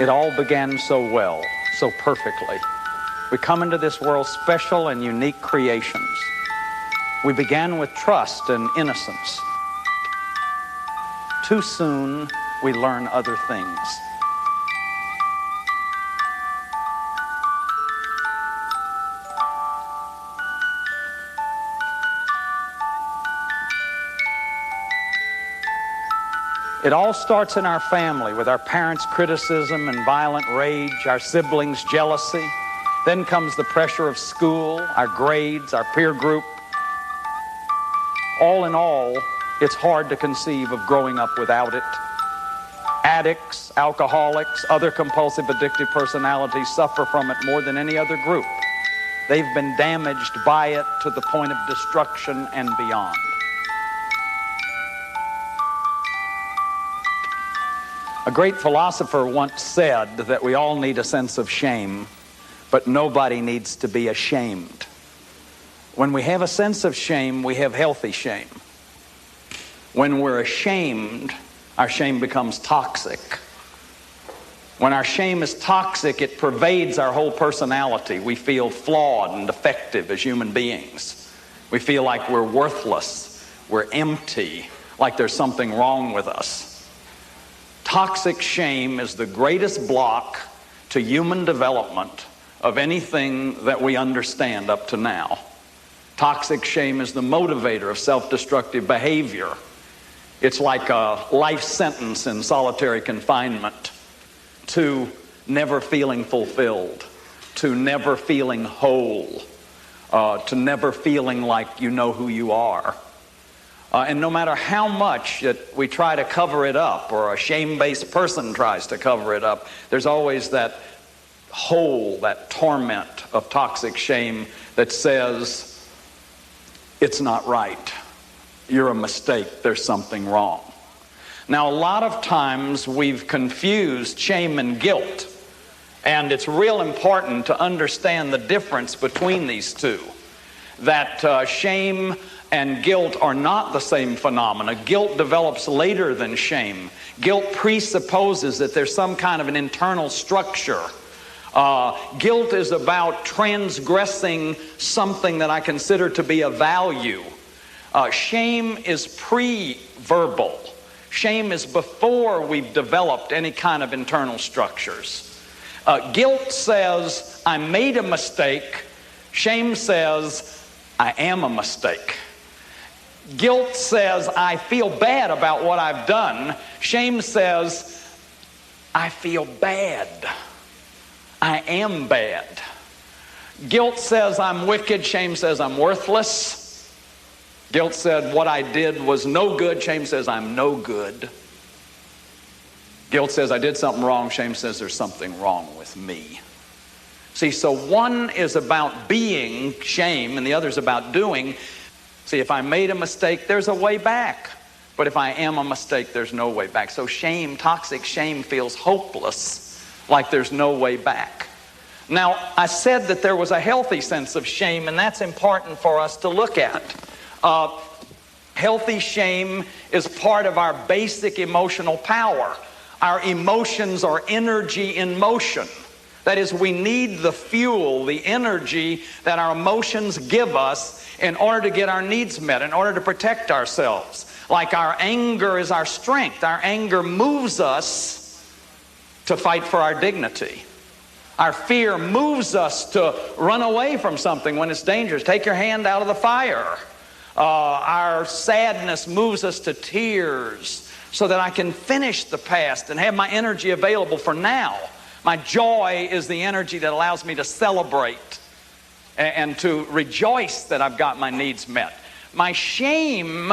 It all began so well, so perfectly. We come into this world special and unique creations. We began with trust and innocence. Too soon, we learn other things. It all starts in our family with our parents' criticism and violent rage, our siblings' jealousy. Then comes the pressure of school, our grades, our peer group. All in all, it's hard to conceive of growing up without it. Addicts, alcoholics, other compulsive addictive personalities suffer from it more than any other group. They've been damaged by it to the point of destruction and beyond. A great philosopher once said that we all need a sense of shame, but nobody needs to be ashamed. When we have a sense of shame, we have healthy shame. When we're ashamed, our shame becomes toxic. When our shame is toxic, it pervades our whole personality. We feel flawed and defective as human beings. We feel like we're worthless, we're empty, like there's something wrong with us. Toxic shame is the greatest block to human development of anything that we understand up to now. Toxic shame is the motivator of self-destructive behavior. It's like a life sentence in solitary confinement to never feeling fulfilled, to never feeling whole, to never feeling like you know who you are. And no matter how much that we try to cover it up, or a shame-based person tries to cover it up, there's always that hole, that torment of toxic shame that says, it's not right. You're a mistake. There's something wrong. Now, a lot of times we've confused shame and guilt, and it's real important to understand the difference between these two. That shame and guilt are not the same phenomena. Guilt develops later than shame. Guilt presupposes that there's some kind of an internal structure. Guilt is about transgressing something that I consider to be a value. Shame is pre-verbal. Shame is before we've developed any kind of internal structures. Guilt says, I made a mistake. Shame says, I am a mistake. Guilt says, I feel bad about what I've done. Shame says, I feel bad. I am bad. Guilt says, I'm wicked. Shame says, I'm worthless. Guilt said, what I did was no good. Shame says, I'm no good. Guilt says, I did something wrong. Shame says, there's something wrong with me. See, so one is about being, shame, and the other is about doing. See, if I made a mistake, there's a way back. But if I am a mistake, there's no way back. So shame, toxic shame, feels hopeless, like there's no way back. Now, I said that there was a healthy sense of shame, and that's important for us to look at. Healthy shame is part of our basic emotional power. Our emotions are energy in motion. That is, we need the fuel, the energy that our emotions give us in order to get our needs met, in order to protect ourselves. Like our anger is our strength. Our anger moves us to fight for our dignity. Our fear moves us to run away from something when it's dangerous. Take your hand out of the fire. Our sadness moves us to tears so that I can finish the past and have my energy available for now. My joy is the energy that allows me to celebrate and to rejoice that I've got my needs met. My shame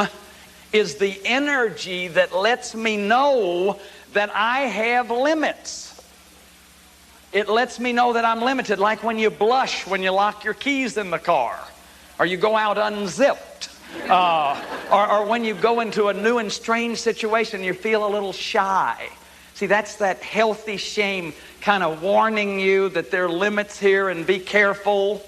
is the energy that lets me know that I have limits. It lets me know that I'm limited, like when you blush when you lock your keys in the car, or you go out unzipped, or when you go into a new and strange situation, you feel a little shy. See, that's that healthy shame kind of warning you that there are limits here and be careful.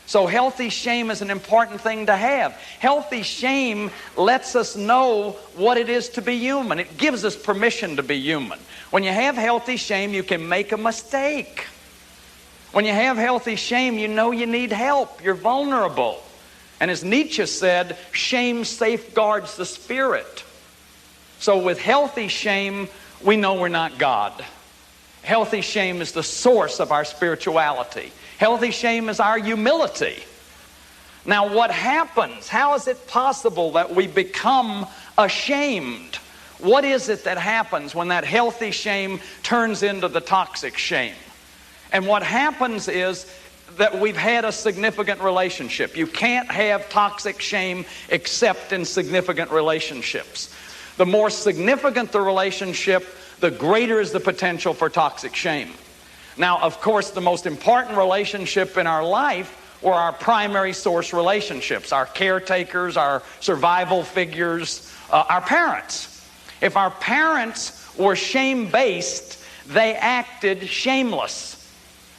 So healthy shame is an important thing to have. Healthy shame lets us know what it is to be human. It gives us permission to be human. When you have healthy shame, you can make a mistake. When you have healthy shame, you know you need help. You're vulnerable. And as Nietzsche said, shame safeguards the spirit. So with healthy shame, we know we're not God. Healthy shame is the source of our spirituality. Healthy shame is our humility. Now what happens? How is it possible that we become ashamed? What is it that happens when that healthy shame turns into the toxic shame? And what happens is that we've had a significant relationship. You can't have toxic shame except in significant relationships. The more significant the relationship, the greater is the potential for toxic shame. Now, of course, the most important relationship in our life were our primary source relationships, our caretakers, our survival figures, our parents. If our parents were shame-based, they acted shameless.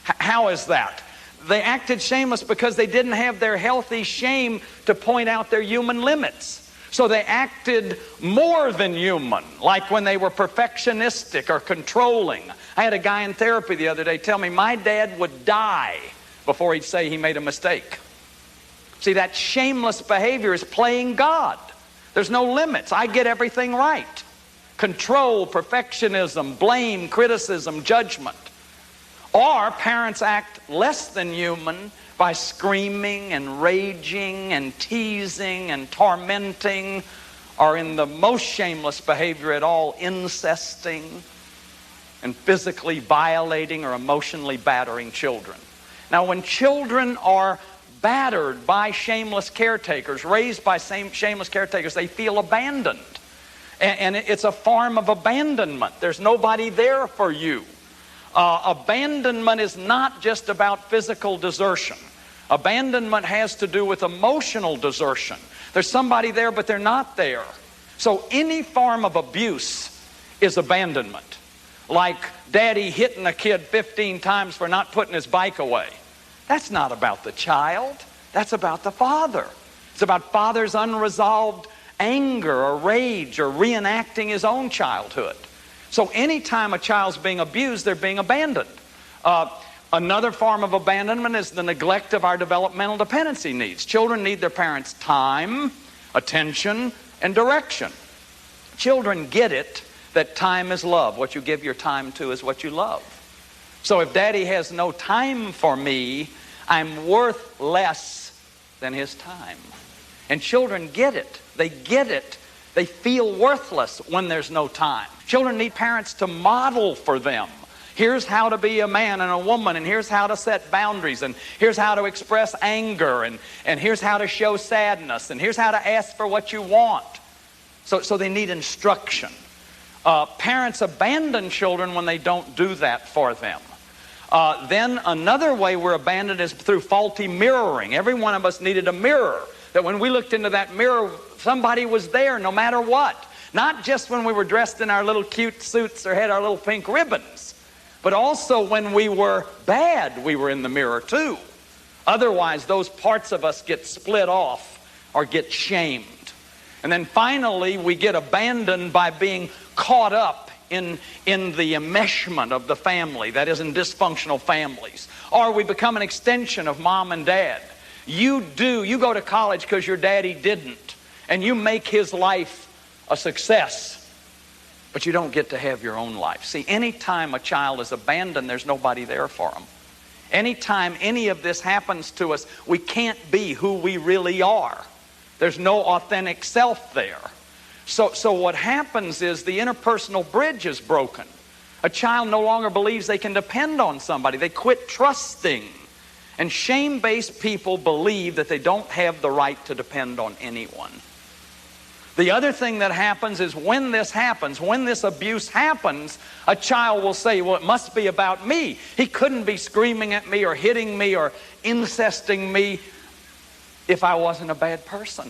How is that? They acted shameless because they didn't have their healthy shame to point out their human limits. So they acted more than human, like when they were perfectionistic or controlling. I had a guy in therapy the other day tell me my dad would die before he'd say he made a mistake. See, that shameless behavior is playing God. There's no limits. I get everything right. Control, perfectionism, blame, criticism, judgment. Or parents act less than human by screaming and raging and teasing and tormenting, or in the most shameless behavior at all, incesting and physically violating or emotionally battering children. Now, when children are battered by shameless caretakers, raised by shameless caretakers, they feel abandoned. And it's a form of abandonment. There's nobody there for you. Abandonment is not just about physical desertion. Abandonment has to do with emotional desertion. There's somebody there, but they're not there. So any form of abuse is abandonment. Like daddy hitting a kid 15 times for not putting his bike away. That's not about the child. That's about the father. It's about father's unresolved anger or rage or reenacting his own childhood. So anytime a child's being abused, they're being abandoned. Another form of abandonment is the neglect of our developmental dependency needs. Children need their parents' time, attention, and direction. Children get it that time is love. What you give your time to is what you love. So if daddy has no time for me, I'm worth less than his time. And children get it. They get it. They feel worthless when there's no time. Children need parents to model for them. Here's how to be a man and a woman, and here's how to set boundaries, and here's how to express anger, and here's how to show sadness, and here's how to ask for what you want. So they need instruction. Parents abandon children when they don't do that for them. Then another way we're abandoned is through faulty mirroring. Every one of us needed a mirror, that when we looked into that mirror, somebody was there no matter what. Not just when we were dressed in our little cute suits or had our little pink ribbons, but also when we were bad, we were in the mirror too. Otherwise, those parts of us get split off or get shamed. And then finally, we get abandoned by being caught up in the enmeshment of the family, that is, in dysfunctional families. Or we become an extension of mom and dad. You go to college because your daddy didn't, and you make his life a success, but you don't get to have your own life. See, anytime a child is abandoned, there's nobody there for them. Anytime any of this happens to us, we can't be who we really are. There's no authentic self there. So what happens is the interpersonal bridge is broken. A child no longer believes they can depend on somebody. They quit trusting. And shame-based people believe that they don't have the right to depend on anyone. The other thing that happens is when this happens, when this abuse happens, a child will say, well, it must be about me. He couldn't be screaming at me or hitting me or incesting me if I wasn't a bad person.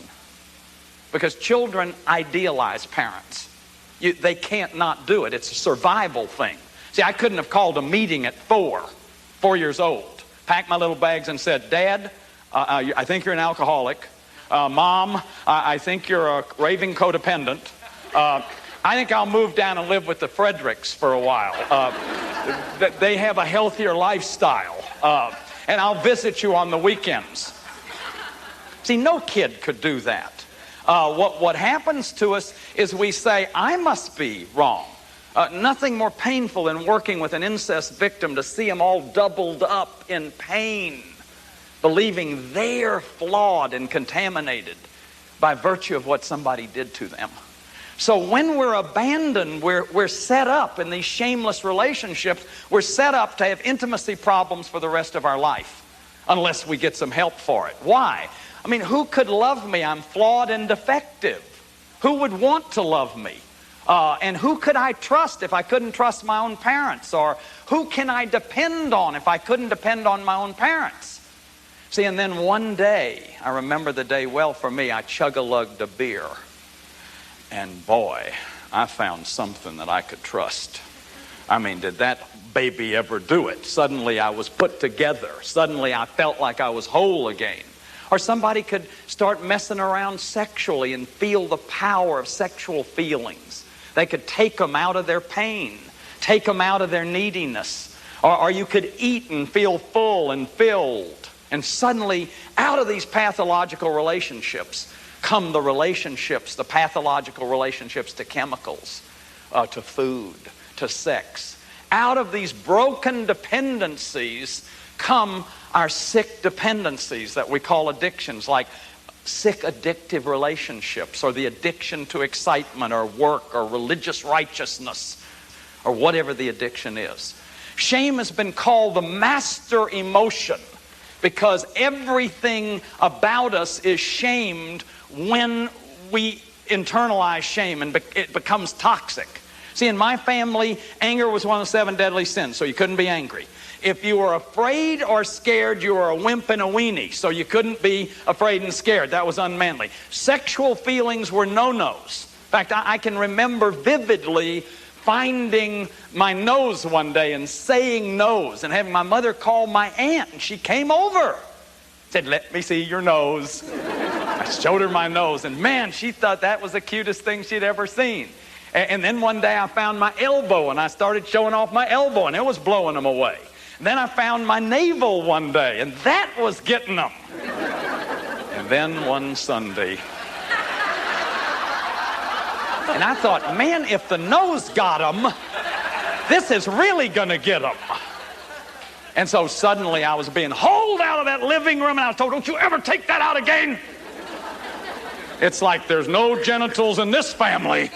Because children idealize parents. They can't not do it. It's a survival thing. See, I couldn't have called a meeting at 4 years old, packed my little bags and said, Dad, I think you're an alcoholic. Mom, I think you're a raving codependent. I think I'll move down and live with the Fredericks for a while. They have a healthier lifestyle. And I'll visit you on the weekends. See, no kid could do that. What happens to us is we say, I must be wrong. Nothing more painful than working with an incest victim to see them all doubled up in pain, believing they're flawed and contaminated by virtue of what somebody did to them. So when we're abandoned, we're set up in these shameless relationships. We're set up to have intimacy problems for the rest of our life, unless we get some help for it. Why? I mean, who could love me? I'm flawed and defective. Who would want to love me? And who could I trust if I couldn't trust my own parents? Or who can I depend on if I couldn't depend on my own parents? See, and then one day, I remember the day well for me, I chug-a-lugged a beer. And boy, I found something that I could trust. I mean, did that baby ever do it? Suddenly I was put together. Suddenly I felt like I was whole again. Or somebody could start messing around sexually and feel the power of sexual feelings. They could take them out of their pain, take them out of their neediness. Or you could eat and feel full and filled. And suddenly, out of these pathological relationships come the relationships, the pathological relationships to chemicals, to food, to sex. Out of these broken dependencies come our sick dependencies that we call addictions, like sick addictive relationships, or the addiction to excitement or work or religious righteousness, or whatever the addiction is. Shame has been called the master emotion because everything about us is shamed when we internalize shame, and it becomes toxic. See, in my family, anger was one of the 7 deadly sins, so you couldn't be angry. If you were afraid or scared, you were a wimp and a weenie, so you couldn't be afraid and scared. That was unmanly. Sexual feelings were no-nos. In fact, I can remember vividly finding my nose one day and saying nose and having my mother call my aunt, and she came over. Said, let me see your nose. I showed her my nose, and man, she thought that was the cutest thing she'd ever seen. And then one day I found my elbow, and I started showing off my elbow, and it was blowing them away. And then I found my navel one day, and that was getting them. And then one Sunday, and I thought, man, if the nose got them, this is really going to get them. And so suddenly I was being hauled out of that living room, and I was told, don't you ever take that out again. It's like there's no genitals in this family.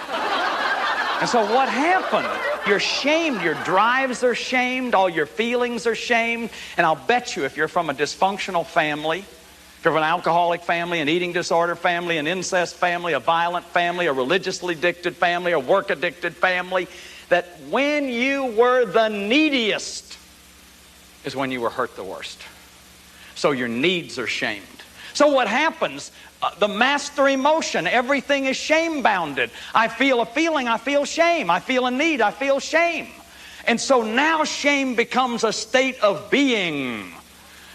And so what happened? You're shamed. Your drives are shamed. All your feelings are shamed. And I'll bet you if you're from a dysfunctional family, if you're from an alcoholic family, an eating disorder family, an incest family, a violent family, a religiously addicted family, a work-addicted family, that when you were the neediest is when you were hurt the worst. So your needs are shamed. So what happens? The master emotion, everything is shame-bounded. I feel a feeling, I feel shame. I feel a need, I feel shame. And so now shame becomes a state of being.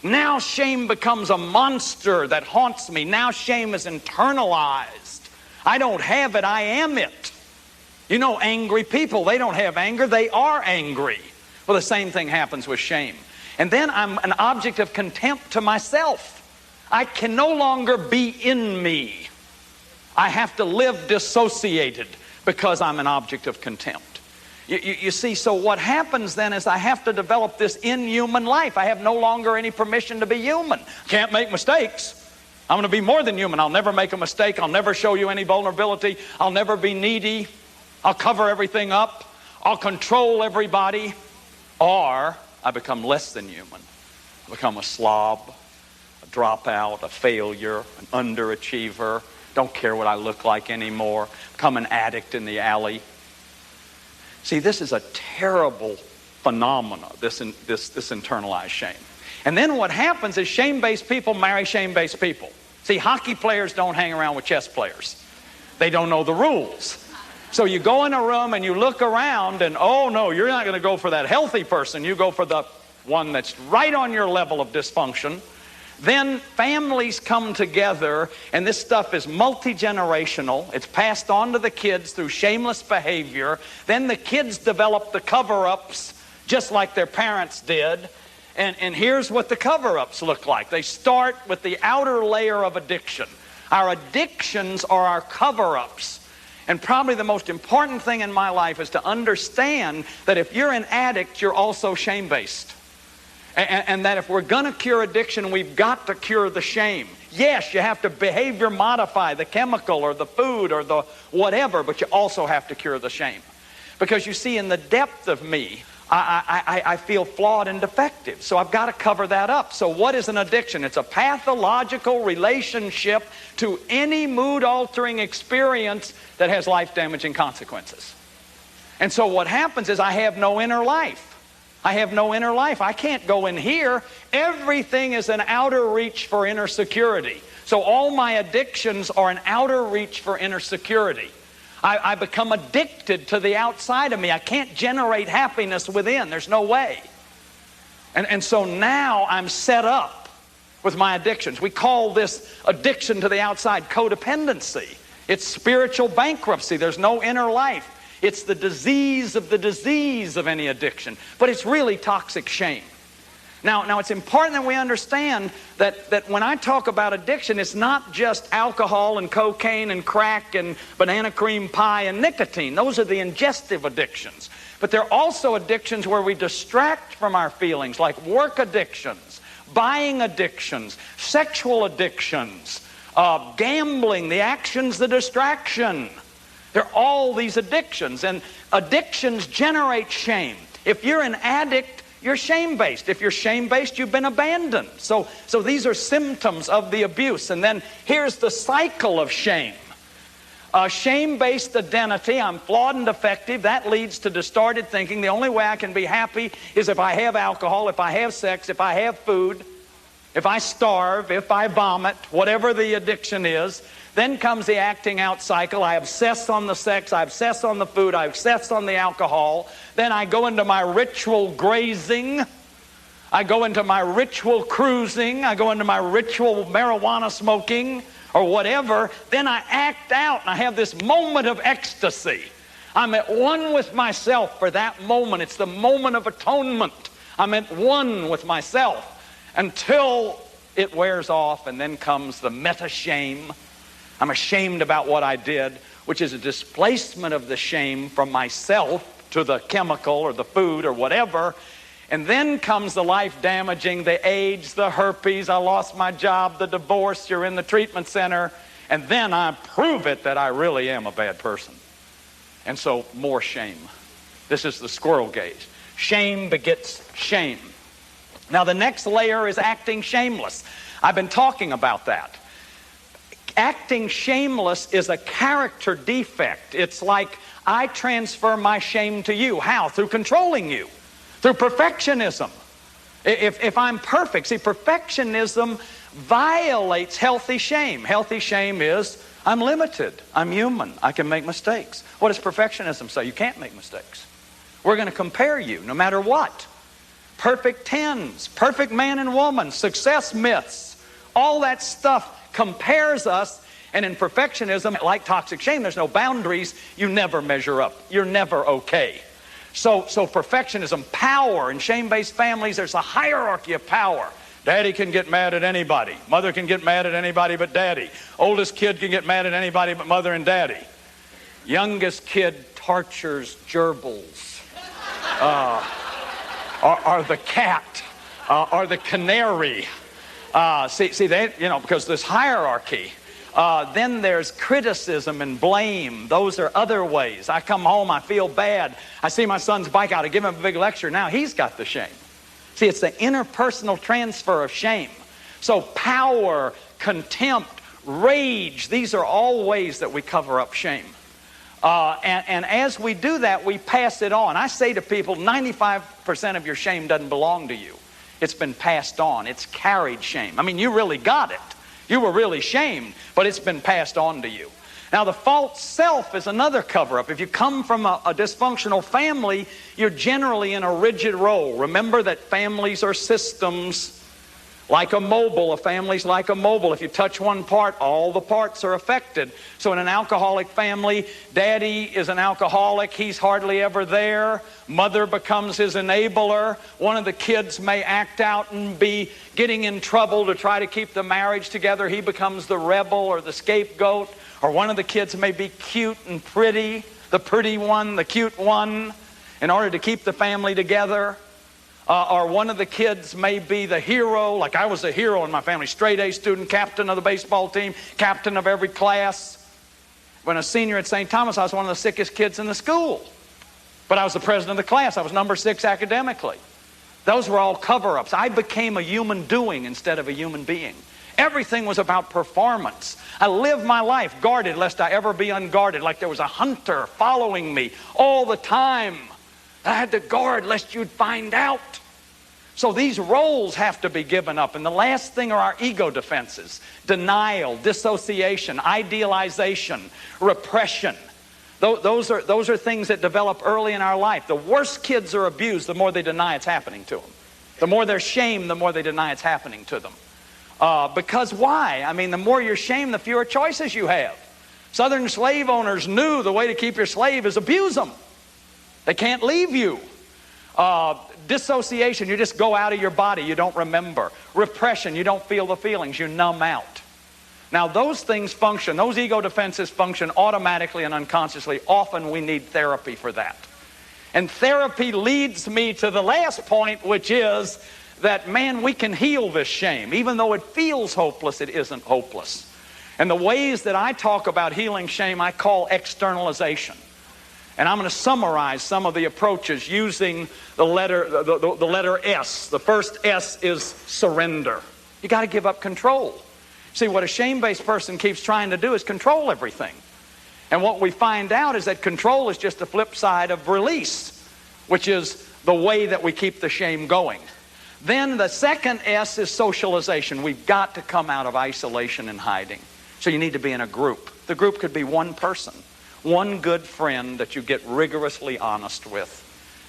Now shame becomes a monster that haunts me. Now shame is internalized. I don't have it, I am it. You know, angry people, they don't have anger, they are angry. Well, the same thing happens with shame. And then I'm an object of contempt to myself. I can no longer be in me. I have to live dissociated because I'm an object of contempt. You see, so what happens then is I have to develop this inhuman life. I have no longer any permission to be human. Can't make mistakes. I'm going to be more than human. I'll never make a mistake. I'll never show you any vulnerability. I'll never be needy. I'll cover everything up. I'll control everybody. Or I become less than human. I become a slob, dropout, a failure, an underachiever, don't care what I look like anymore, become an addict in the alley. See, this is a terrible phenomena, this internalized shame. And then what happens is shame-based people marry shame-based people. See, hockey players don't hang around with chess players. They don't know the rules. So you go in a room and you look around and, oh no, you're not going to go for that healthy person. You go for the one that's right on your level of dysfunction. Then families come together, and this stuff is multi-generational. It's passed on to the kids through shameless behavior. Then the kids develop the cover-ups just like their parents did. And here's what the cover-ups look like. They start with the outer layer of addiction. Our addictions are our cover-ups. And probably the most important thing in my life is to understand that if you're an addict, you're also shame-based. And that if we're going to cure addiction, we've got to cure the shame. Yes, you have to behavior modify the chemical or the food or the whatever, but you also have to cure the shame. Because you see, in the depth of me, I feel flawed and defective. So I've got to cover that up. So what is an addiction? It's a pathological relationship to any mood-altering experience that has life-damaging consequences. And so what happens is I have no inner life. I have no inner life. I can't go in here. Everything is an outer reach for inner security. So all my addictions are an outer reach for inner security. I become addicted to the outside of me. I can't generate happiness within. There's no way. And so now I'm set up with my addictions. We call this addiction to the outside codependency. It's spiritual bankruptcy. There's no inner life. It's the disease of any addiction. But it's really toxic shame. Now it's important that we understand that when I talk about addiction, it's not just alcohol and cocaine and crack and banana cream pie and nicotine. Those are the ingestive addictions. But there are also addictions where we distract from our feelings, like work addictions, buying addictions, sexual addictions, gambling, the action's the distraction. There are all these addictions, and addictions generate shame. If you're an addict, you're shame-based. If you're shame-based, you've been abandoned. So these are symptoms of the abuse. And then here's the cycle of shame. Shame-based identity, I'm flawed and defective. That leads to distorted thinking. The only way I can be happy is if I have alcohol, if I have sex, if I have food, if I starve, if I vomit, whatever the addiction is. Then comes the acting out cycle. I obsess on the sex, I obsess on the food, I obsess on the alcohol. Then I go into my ritual grazing. I go into my ritual cruising. I go into my ritual marijuana smoking or whatever. Then I act out and I have this moment of ecstasy. I'm at one with myself for that moment. It's the moment of atonement. I'm at one with myself until it wears off, and then comes the meta-shame. I'm ashamed about what I did, which is a displacement of the shame from myself to the chemical or the food or whatever. And then comes the life-damaging, the AIDS, the herpes, I lost my job, the divorce, you're in the treatment center. And then I prove it that I really am a bad person. And so more shame. This is the squirrel gaze. Shame begets shame. Now the next layer is acting shameless. I've been talking about that. Acting shameless is a character defect. It's like I transfer my shame to you. How? Through controlling you. Through perfectionism. If I'm perfect, see, perfectionism violates healthy shame. Healthy shame is, I'm limited. I'm human. I can make mistakes. What does perfectionism say? You can't make mistakes. We're going to compare you no matter what. Perfect tens, perfect man and woman, success myths, all that stuff compares us. And in perfectionism, like toxic shame, there's no boundaries. You never measure up. You're never okay. So perfectionism, power, in shame-based families, there's a hierarchy of power. Daddy can get mad at anybody. Mother can get mad at anybody but daddy. Oldest kid can get mad at anybody but mother and daddy. Youngest kid tortures gerbils. Or the cat. Or the canary. See, they, because this hierarchy. Then there's criticism and blame. Those are other ways. I come home, I feel bad. I see my son's bike out, I give him a big lecture. Now he's got the shame. See, it's the interpersonal transfer of shame. So power, contempt, rage, these are all ways that we cover up shame. And as we do that, we pass it on. I say to people, 95% of your shame doesn't belong to you. It's been passed on. It's carried shame. I mean, you really got it. You were really shamed, but it's been passed on to you. Now, the false self is another cover-up. If you come from a dysfunctional family, you're generally in a rigid role. Remember that families are systems Like a mobile, a family's like a mobile. If you touch one part, all the parts are affected. So in an alcoholic family, daddy is an alcoholic. He's hardly ever there. Mother becomes his enabler. One of the kids may act out and be getting in trouble to try to keep the marriage together. He becomes the rebel or the scapegoat. Or one of the kids may be cute and pretty, the pretty one, the cute one, in order to keep the family together. Or one of the kids may be the hero, like I was a hero in my family, straight A student, captain of the baseball team, captain of every class. When I was a senior at St. Thomas, I was one of the sickest kids in the school. But I was the president of the class. I was number 6 academically. Those were all cover-ups. I became a human doing instead of a human being. Everything was about performance. I lived my life guarded lest I ever be unguarded, like there was a hunter following me all the time. I had to guard lest you'd find out. So these roles have to be given up. And the last thing are our ego defenses. Denial, dissociation, idealization, repression. Those are things that develop early in our life. The worse kids are abused, the more they deny it's happening to them. The more they're shamed, the more they deny it's happening to them. Because why? I mean, the more you're shamed, the fewer choices you have. Southern slave owners knew the way to keep your slave is abuse them. They can't leave you. Dissociation, you just go out of your body, you don't remember. Repression, you don't feel the feelings, you numb out. Now those things function, those ego defenses function automatically and unconsciously. Often we need therapy for that. And therapy leads me to the last point, which is that, man, we can heal this shame. Even though it feels hopeless, it isn't hopeless. And the ways that I talk about healing shame, I call externalization. And I'm going to summarize some of the approaches using the letter S. The first S is surrender. You got to give up control. See, what a shame-based person keeps trying to do is control everything. And what we find out is that control is just the flip side of release, which is the way that we keep the shame going. Then the second S is socialization. We've got to come out of isolation and hiding. So you need to be in a group. The group could be one person. One good friend that you get rigorously honest with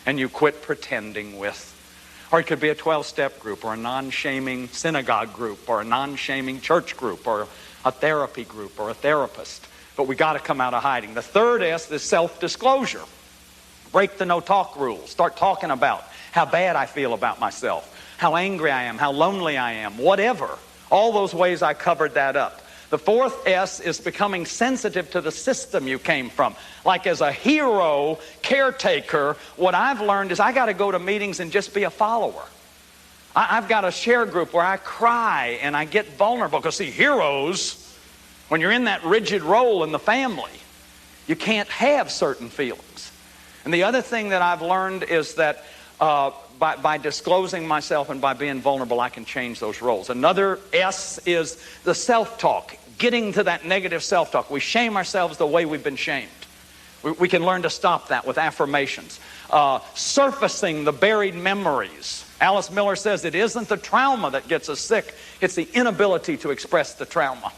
and you quit pretending with. Or it could be a 12-step group or a non-shaming synagogue group or a non-shaming church group or a therapy group or a therapist. But we got to come out of hiding. The third S is self-disclosure. Break the no-talk rule. Start talking about how bad I feel about myself, how angry I am, how lonely I am, whatever. All those ways I covered that up. The fourth S is becoming sensitive to the system you came from. Like as a hero, caretaker, what I've learned is I got to go to meetings and just be a follower. I've got a share group where I cry and I get vulnerable. Because see, heroes, when you're in that rigid role in the family, you can't have certain feelings. And the other thing that I've learned is that by disclosing myself and by being vulnerable, I can change those roles. Another S is the self-talk, getting to that negative self-talk. We shame ourselves the way we've been shamed. We can learn to stop that with affirmations. Surfacing the buried memories. Alice Miller says it isn't the trauma that gets us sick, it's the inability to express the trauma.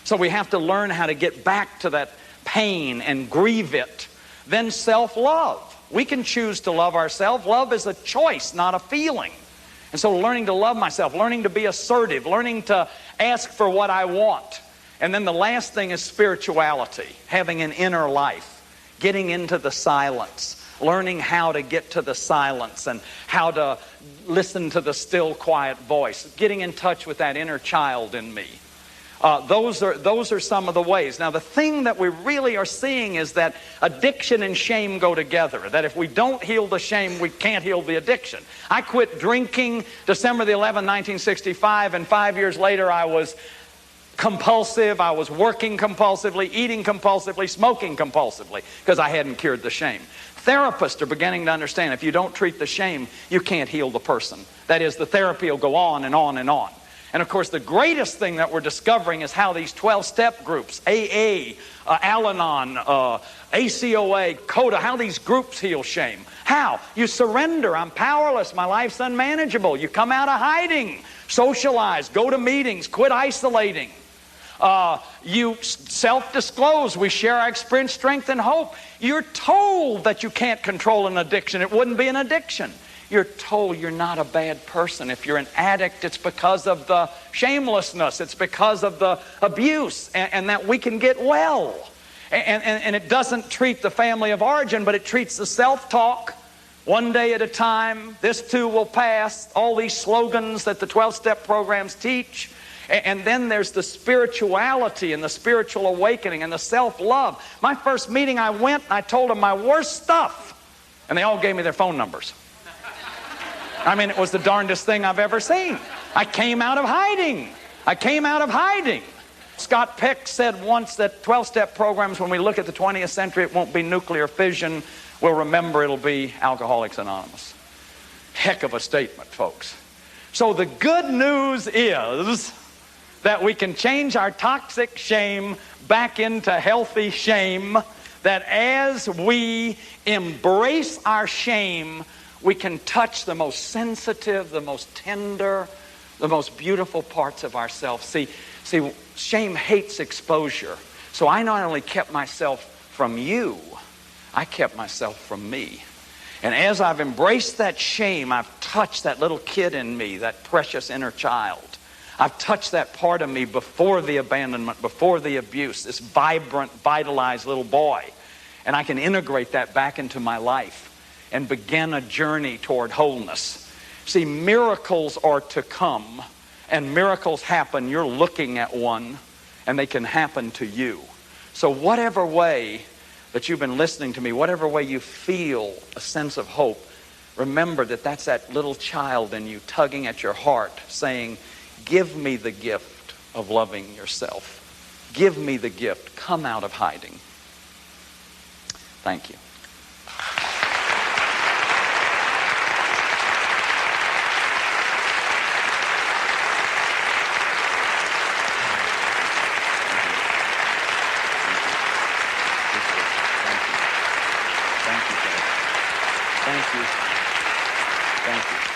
So we have to learn how to get back to that pain and grieve it. Then self-love. We can choose to love ourselves. Love is a choice, not a feeling. And so learning to love myself, learning to be assertive, learning to ask for what I want. And then the last thing is spirituality, having an inner life, getting into the silence, learning how to get to the silence and how to listen to the still, quiet voice, getting in touch with that inner child in me. Those are some of the ways. Now, the thing that we really are seeing is that addiction and shame go together. That if we don't heal the shame, we can't heal the addiction. I quit drinking December the 11th, 1965, and 5 years later I was compulsive. I was working compulsively, eating compulsively, smoking compulsively, because I hadn't cured the shame. Therapists are beginning to understand if you don't treat the shame, you can't heal the person. That is, the therapy will go on and on and on. And of course, the greatest thing that we're discovering is how these 12-step groups, AA, Al-Anon, ACOA, CODA, how these groups heal shame. How? You surrender. I'm powerless. My life's unmanageable. You come out of hiding. Socialize. Go to meetings. Quit isolating. You self-disclose. We share our experience, strength, and hope. You're told that you can't control an addiction. It wouldn't be an addiction. You're told you're not a bad person. If you're an addict, it's because of the shamelessness. It's because of the abuse, and that we can get well. And it doesn't treat the family of origin, but it treats the self-talk. One day at a time, this too will pass, all these slogans that the 12-step programs teach. And then there's the spirituality and the spiritual awakening and the self-love. My first meeting, I went and I told them my worst stuff, and they all gave me their phone numbers. I mean, it was the darndest thing I've ever seen. I came out of hiding. I came out of hiding. Scott Peck said once that 12-step programs, when we look at the 20th century, it won't be nuclear fission. We'll remember it'll be Alcoholics Anonymous. Heck of a statement, folks. So the good news is that we can change our toxic shame back into healthy shame, that as we embrace our shame, we can touch the most sensitive, the most tender, the most beautiful parts of ourselves. See, shame hates exposure. So I not only kept myself from you, I kept myself from me. And as I've embraced that shame, I've touched that little kid in me, that precious inner child. I've touched that part of me before the abandonment, before the abuse, this vibrant, vitalized little boy. And I can integrate that back into my life and begin a journey toward wholeness. See, miracles are to come, and miracles happen. You're looking at one, and they can happen to you. So whatever way that you've been listening to me, whatever way you feel a sense of hope, remember that that's that little child in you tugging at your heart, saying, give me the gift of loving yourself. Give me the gift. Come out of hiding. Thank you. Thank you. Thank you.